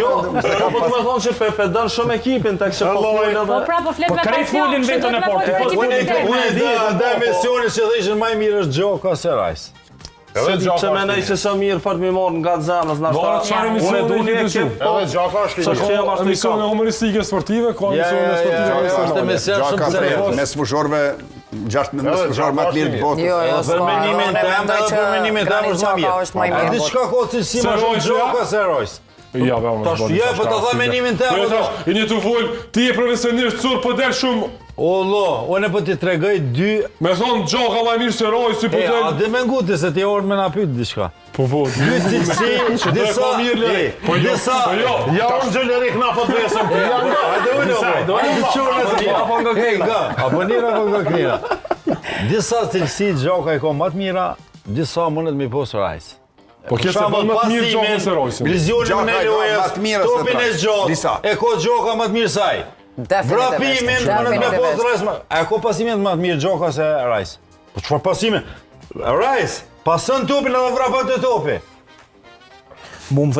Jo, po të më thonë që Pepe dën shumë ekipin tek që po folin edhe. Po pra po flet me krejt folin vetën e portit. Unë e di, ata emisioni që dhe ishin më i mirë është Gjoka se Rajs. Që me nej që së mirë fort mi morë nga zemrës, unë e du një ekip, Edhe Gjaka është i mirë. Emisione humoristike sportive, ka emisione sportive. Është emision shumë serioz. Me smushorëve 16 smushorë më të mirë të botës. Për menimin tem, për menimin tem është më mirë. A diçka ka cilësi më shumë Gjoka se Rajs. Ja, Po ta tha menimin tem. I një të full, ti je profesionist sur, po del shumë. Ollo, unë po ti tregoj dy. Me thonë Gjoka më mirë se Rajs, si po del. A dhe me nguti se ti orë me na pyet diçka. Po po. Dy cilësi, disa. Po disa. Ja unë gjëllerik na po të vesëm. Hajde unë. Apo nga knira. Disa cilësi Gjoka i ka më të mira, disa mundet mi pos Rajs. Po kjo se bën më të mirë Gjoka se Rajsi. Vizionin me lojës, topin e gjatë, e ko Gjoka më të mirë saj. Vrapimin, mundet me pos Rajs. E ko pasimin më të mirë Gjoka se Rajs. Po çfarë pasime? Rajs, pasën topin edhe vrapat e topi. Mu më